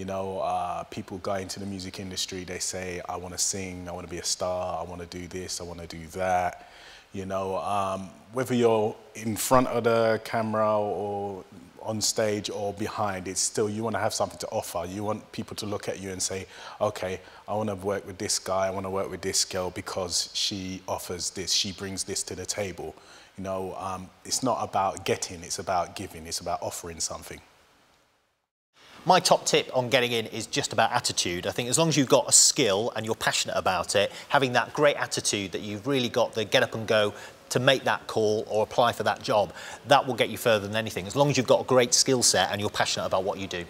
You know, people go into the music industry, they say, I want to sing, I want to be a star, I want to do this, I want to do that. You know, whether you're in front of the camera or on stage or behind, it's still, you want to have something to offer. You want people to look at you and say, okay, I want to work with this guy, I want to work with this girl because she offers this, she brings this to the table. You know, it's not about getting, it's about giving, it's about offering something. My top tip on getting in is just about attitude. I think as long as you've got a skill and you're passionate about it, having that great attitude that you've really got the get up and go to make that call or apply for that job, that will get you further than anything, as long as you've got a great skill set and you're passionate about what you do.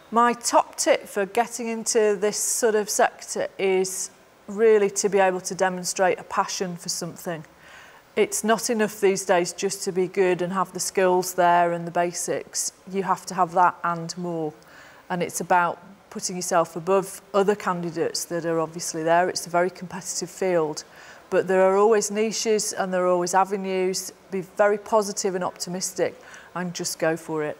My top tip for getting into this sort of sector is really to be able to demonstrate a passion for something. It's not enough these days just to be good and have the skills there and the basics. You have to have that and more. And it's about putting yourself above other candidates that are obviously there. It's a very competitive field, but there are always niches and there are always avenues. Be very positive and optimistic and just go for it.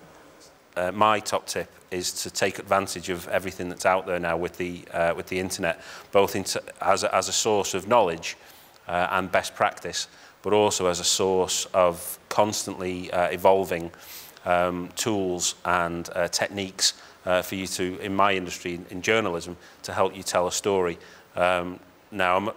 My top tip is to take advantage of everything that's out there now with the internet, both as a source of knowledge and best practice, but also as a source of constantly evolving tools and techniques for you to, in my industry, in journalism, to help you tell a story. Now, I'm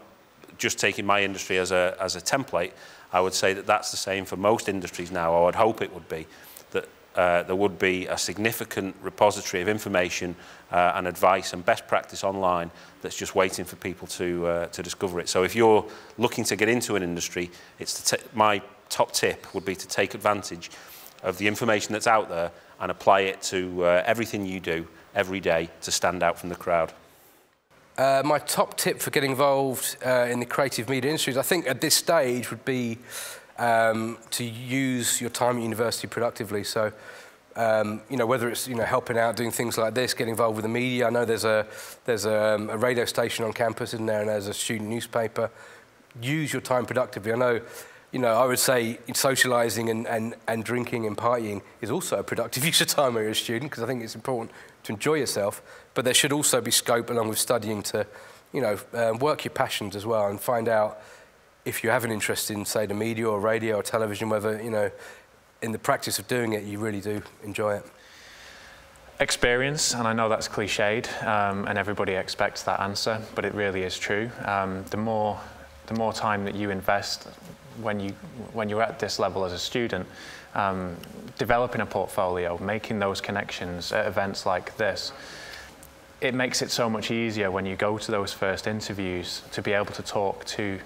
just taking my industry as a template. I would say that that's the same for most industries now. I would hope it would be, that there would be a significant repository of information and advice and best practice online that's just waiting for people to discover it. So if you're looking to get into an industry, my top tip would be to take advantage of the information that's out there and apply it to everything you do every day to stand out from the crowd. My top tip for getting involved in the creative media industries, I think at this stage, would be to use your time at university productively. So, you know, whether it's, you know, helping out, doing things like this, getting involved with the media. I know there's a radio station on campus, isn't there, and there's a student newspaper. Use your time productively. I know, you know, I would say socialising and drinking and partying is also a productive use of time when you're a student, because I think it's important to enjoy yourself, but there should also be scope along with studying to, you know, work your passions as well and find out if you have an interest in, say, the media or radio or television, whether, you know, in the practice of doing it, you really do enjoy it. Experience, and I know that's cliched, and everybody expects that answer, but it really is true. The more time that you invest when you're at this level as a student, developing a portfolio, making those connections at events like this, it makes it so much easier when you go to those first interviews to be able to talk to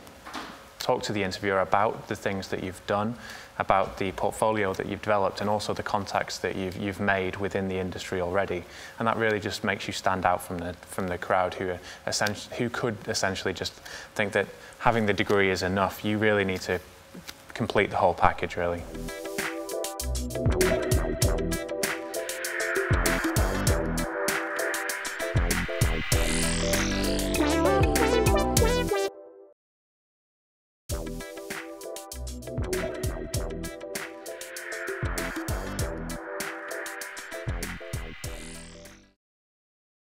the interviewer about the things that you've done, about the portfolio that you've developed, and also the contacts that you've made within the industry already. And that really just makes you stand out from the crowd who could essentially just think that having the degree is enough. You really need to complete the whole package, really.